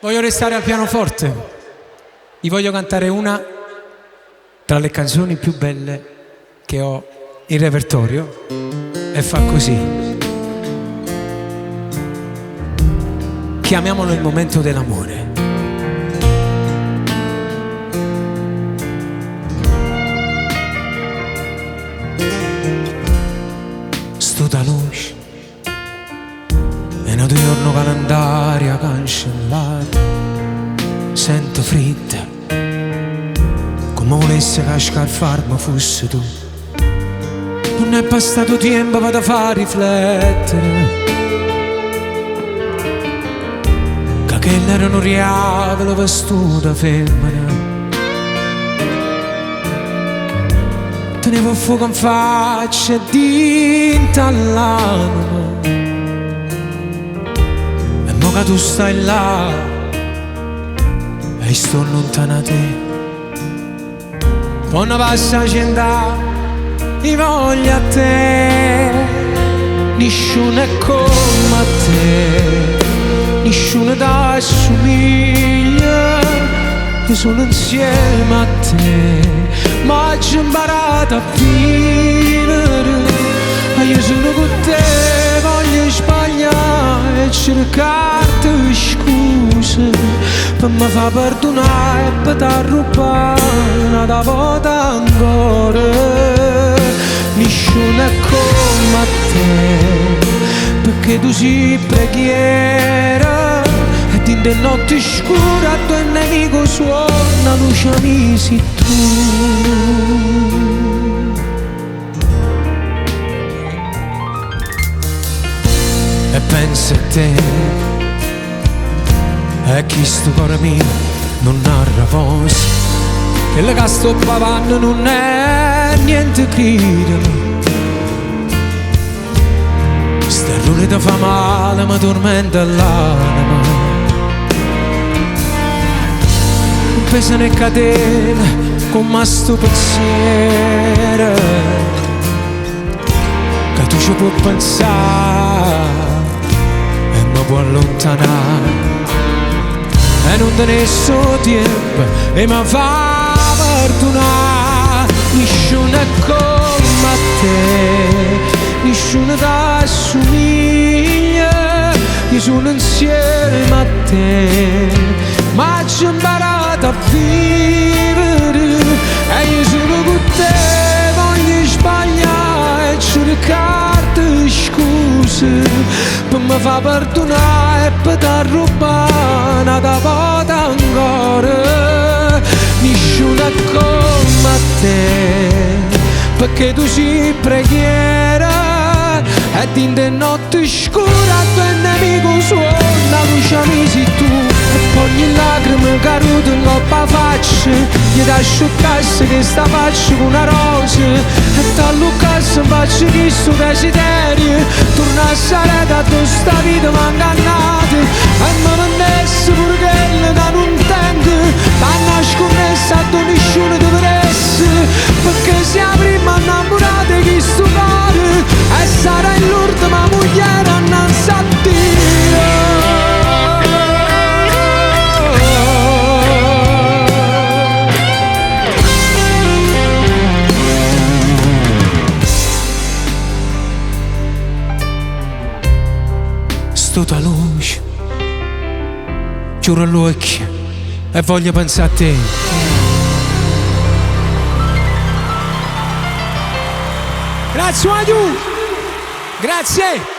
Voglio restare al pianoforte. Vi voglio cantare una tra le canzoni più belle che ho in repertorio e fa così. Chiamiamolo il momento dell'amore. Sto da luce e un giorno calendario cancellato, sento fritta come volesse che a scarfarmi fosse tu. Non è passato tempo per far riflettere che quella era un riavolo vestuta femmina. Tenevo fuoco in faccia e dinta all'anima, e mo che tu stai là e sto lontana da te, quando passa c'enda i voglio a te. Nessuno è come te, nessuno ti assomiglia. Io sono insieme a te, ma ci ho imparato a vivere. E io sono con te, voglio sbagliare e cercarti scuse per mi far perdonare e per ti rubare una volta ancora. Nessuno è come te, perché tu sei preghiera. In de notte scura tu e nemico suona luce misi tu. E pensa a te, e chi sto cuore mio non narra voce, che la che sto pavando non è niente grido. Sta errore ti fa male ma tormenta l'anima. Pesa nel catena come sto pensiero che tu ci puoi pensare e mi può allontanare, e non te ne so tempo e mi fa perdonare. Nessuno è come te, nessuno ti assomiglia. Io sono insieme a te, ma ci ho imparato a vivere. E io sono con te, voglio sbagliare e cercarti scuse per mi far perdonare e per ti rubare una volta ancora. Nessuno è come te, perché tu sei preghiera. E in de notte scura tu e nemico suona luce misi tu. E ogni lacrima caduta in coppa faccia gli da asciugarsi che sta faccia con una rosa, e t'allucassi in faccia chi sto desiderio torna a salire da tu sta vita m'angannata. E me ne messa pure quella che non tengo t'hanno sconnessa a tu nessuno dovresti, perché sia prima innamorata chi sto cuore e sarai l'ultima moglie annanzi a Dio. Sto da luce, chiudo l'occhio e voglio pensare a te. Grazie a tu, grazie.